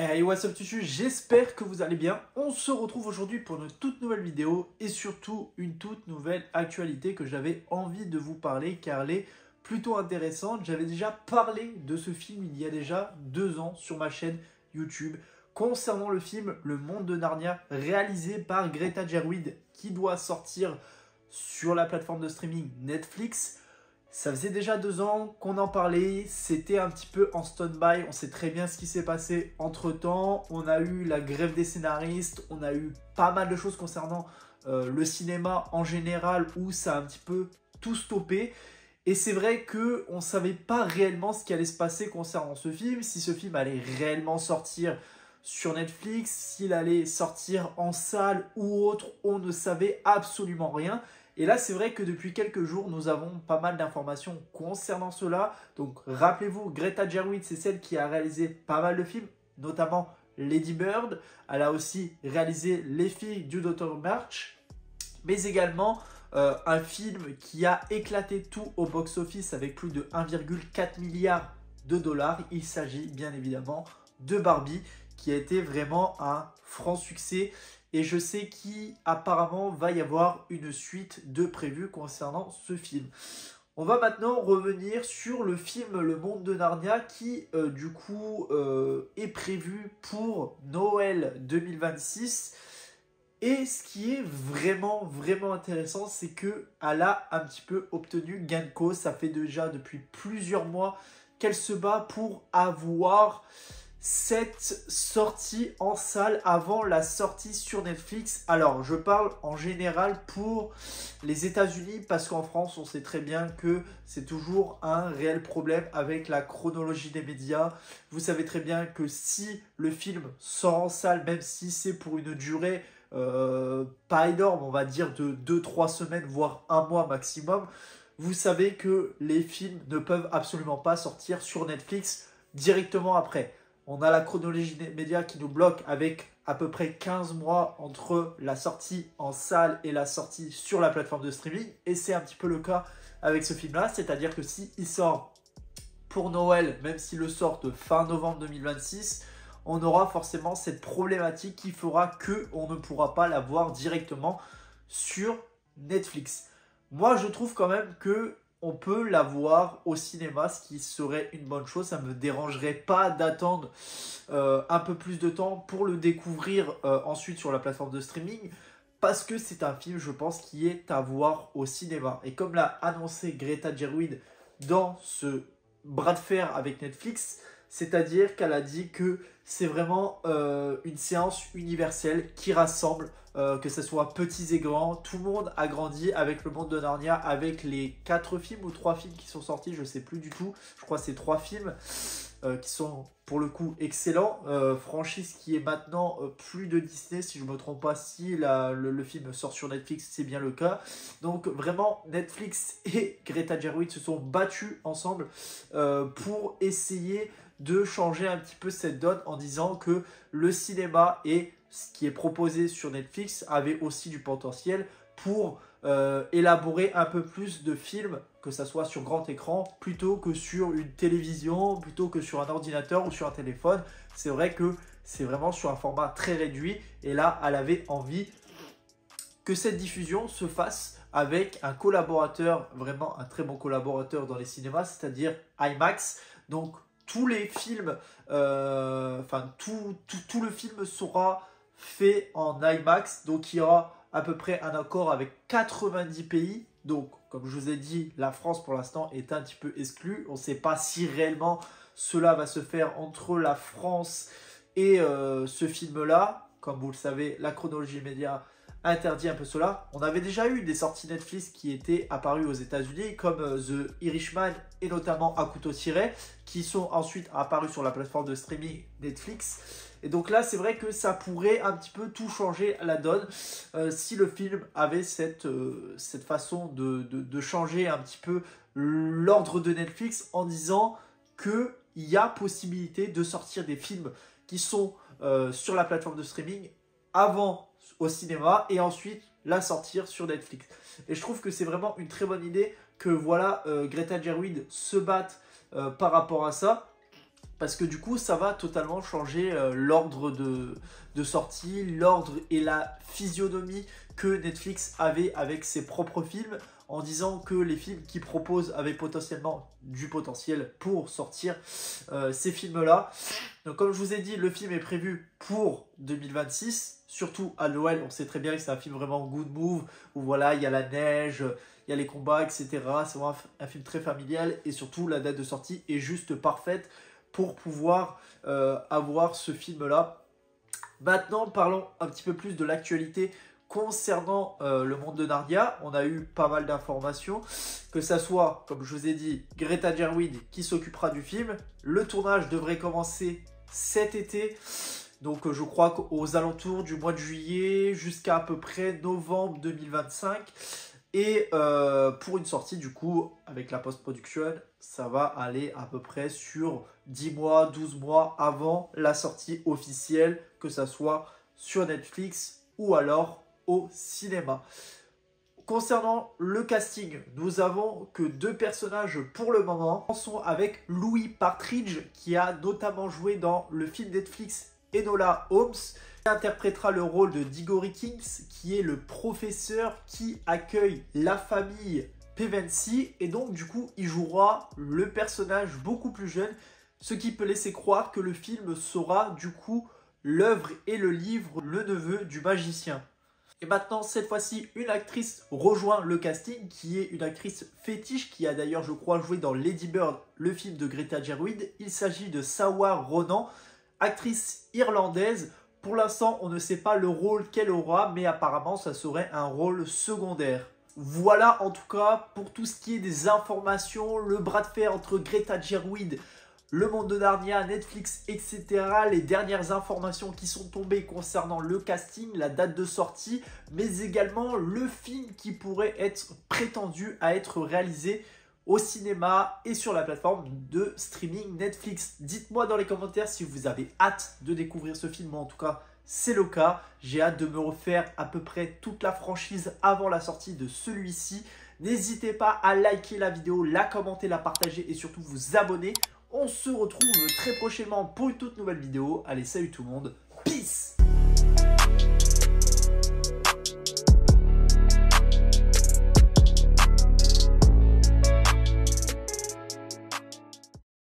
Hey, what's up Tutu, j'espère que vous allez bien. On se retrouve aujourd'hui pour une toute nouvelle vidéo et surtout une toute nouvelle actualité que j'avais envie de vous parler car elle est plutôt intéressante. J'avais déjà parlé de ce film il y a déjà 2 ans sur ma chaîne YouTube concernant le film Le Monde de Narnia réalisé par Greta Gerwig qui doit sortir sur la plateforme de streaming Netflix. Ça faisait déjà 2 ans qu'on en parlait, c'était un petit peu en stand-by, on sait très bien ce qui s'est passé entre-temps. On a eu la grève des scénaristes, on a eu pas mal de choses concernant le cinéma en général où ça a un petit peu tout stoppé. Et c'est vrai qu'on ne savait pas réellement ce qui allait se passer concernant ce film, si ce film allait réellement sortir sur Netflix, s'il allait sortir en salle ou autre, on ne savait absolument rien. Et là, c'est vrai que depuis quelques jours, nous avons pas mal d'informations concernant cela. Donc, rappelez-vous, Greta Gerwig, c'est celle qui a réalisé pas mal de films, notamment Lady Bird. Elle a aussi réalisé Les filles du Dr. March, mais également un film qui a éclaté tout au box-office avec plus de 1,4 milliard de dollars. Il s'agit bien évidemment de Barbie, qui a été vraiment un franc succès. Et je sais qu'apparemment va y avoir une suite de prévue concernant ce film. On va maintenant revenir sur le film Le Monde de Narnia qui du coup est prévu pour Noël 2026. Et ce qui est vraiment intéressant, c'est qu'elle a un petit peu obtenu gain de cause. Ça fait déjà depuis plusieurs mois qu'elle se bat pour avoir cette sortie en salle avant la sortie sur Netflix. Alors, je parle en général pour les États-Unis parce qu'en France, on sait très bien que c'est toujours un réel problème avec la chronologie des médias. Vous savez très bien que si le film sort en salle, même si c'est pour une durée pas énorme, on va dire de 2-3 semaines, voire un mois maximum, vous savez que les films ne peuvent absolument pas sortir sur Netflix directement après. On a la chronologie des médias qui nous bloque avec à peu près 15 mois entre la sortie en salle et la sortie sur la plateforme de streaming. Et c'est un petit peu le cas avec ce film-là. C'est-à-dire que s'il sort pour Noël, même s'il le sort fin novembre 2026, on aura forcément cette problématique qui fera qu'on ne pourra pas la voir directement sur Netflix. Moi, je trouve quand même que on peut la voir au cinéma, ce qui serait une bonne chose. Ça ne me dérangerait pas d'attendre un peu plus de temps pour le découvrir ensuite sur la plateforme de streaming. Parce que c'est un film, je pense, qui est à voir au cinéma. Et comme l'a annoncé Greta Gerwig dans ce bras de fer avec Netflix, c'est-à-dire qu'elle a dit que c'est vraiment une séance universelle qui rassemble, que ce soit petits et grands. Tout le monde a grandi avec Le Monde de Narnia, avec les 4 films ou 3 films qui sont sortis, je ne sais plus du tout. Je crois que c'est 3 films qui sont pour le coup excellents. Franchise qui est maintenant plus de Disney, si je ne me trompe pas, si le film sort sur Netflix, c'est bien le cas. Donc vraiment, Netflix et Greta Gerwig se sont battus ensemble pour essayer de changer un petit peu cette donne en disant que le cinéma et ce qui est proposé sur Netflix avait aussi du potentiel pour élaborer un peu plus de films, que ça soit sur grand écran, plutôt que sur une télévision, plutôt que sur un ordinateur ou sur un téléphone. C'est vrai que c'est vraiment sur un format très réduit et là, elle avait envie que cette diffusion se fasse avec un collaborateur, vraiment un très bon collaborateur dans les cinémas, c'est-à-dire IMAX. Donc, tous les films, tout le film sera fait en IMAX. Donc, il y aura à peu près un accord avec 90 pays. Donc, comme je vous ai dit, la France pour l'instant est un petit peu exclue. On ne sait pas si réellement cela va se faire entre la France et ce film-là. Comme vous le savez, la chronologie média interdit un peu cela. On avait déjà eu des sorties Netflix qui étaient apparues aux États-Unis comme The Irishman et notamment À couteau tiré qui sont ensuite apparus sur la plateforme de streaming Netflix. Et donc là, c'est vrai que ça pourrait un petit peu tout changer la donne si le film avait cette façon de changer un petit peu l'ordre de Netflix en disant qu'il y a possibilité de sortir des films qui sont sur la plateforme de streaming avant au cinéma et ensuite la sortir sur Netflix. Et je trouve que c'est vraiment une très bonne idée que voilà Greta Gerwig se batte par rapport à ça. parce que du coup ça va totalement changer l'ordre de sortie, l'ordre et la physionomie que Netflix avait avec ses propres films, en disant que les films qu'ils proposent avaient potentiellement du potentiel pour sortir ces films-là. Donc comme je vous ai dit, le film est prévu pour 2026, surtout à Noël. On sait très bien que c'est un film vraiment good move, où voilà, il y a la neige, il y a les combats, etc. C'est vraiment un film très familial, et surtout la date de sortie est juste parfaite pour pouvoir avoir ce film-là. Maintenant, parlons un petit peu plus de l'actualité concernant le monde de Narnia. On a eu pas mal d'informations, que ça soit, comme je vous ai dit, Greta Gerwig qui s'occupera du film. Le tournage devrait commencer cet été, donc je crois qu'aux alentours du mois de juillet jusqu'à à peu près novembre 2025. Et pour une sortie, du coup, avec la post-production, ça va aller à peu près sur 10 mois, 12 mois avant la sortie officielle, que ça soit sur Netflix ou alors au cinéma. Concernant le casting, nous avons que 2 personnages pour le moment. Commençons avec Louis Partridge, qui a notamment joué dans le film Netflix Enola Holmes. Il interprétera le rôle de Diggory Kings, qui est le professeur qui accueille la famille Pevensie, et donc du coup il jouera le personnage beaucoup plus jeune, ce qui peut laisser croire que le film sera du coup l'œuvre et le livre Le Neveu du Magicien. Et maintenant, cette fois-ci, une actrice rejoint le casting, qui est une actrice fétiche, qui a d'ailleurs, je crois, joué dans Lady Bird, le film de Greta Gerwig. Il s'agit de Saoirse Ronan, actrice irlandaise. Pour l'instant, on ne sait pas le rôle qu'elle aura, mais apparemment, ça serait un rôle secondaire. Voilà en tout cas pour tout ce qui est des informations, le bras de fer entre Greta Gerwig, le monde de Narnia, Netflix, etc. Les dernières informations qui sont tombées concernant le casting, la date de sortie, mais également le film qui pourrait être prétendu à être réalisé au cinéma et sur la plateforme de streaming Netflix. Dites-moi dans les commentaires si vous avez hâte de découvrir ce film. Moi, en tout cas, c'est le cas. J'ai hâte de me refaire à peu près toute la franchise avant la sortie de celui-ci. N'hésitez pas à liker la vidéo, la commenter, la partager et surtout vous abonner. On se retrouve très prochainement pour une toute nouvelle vidéo. Allez, salut tout le monde. Peace!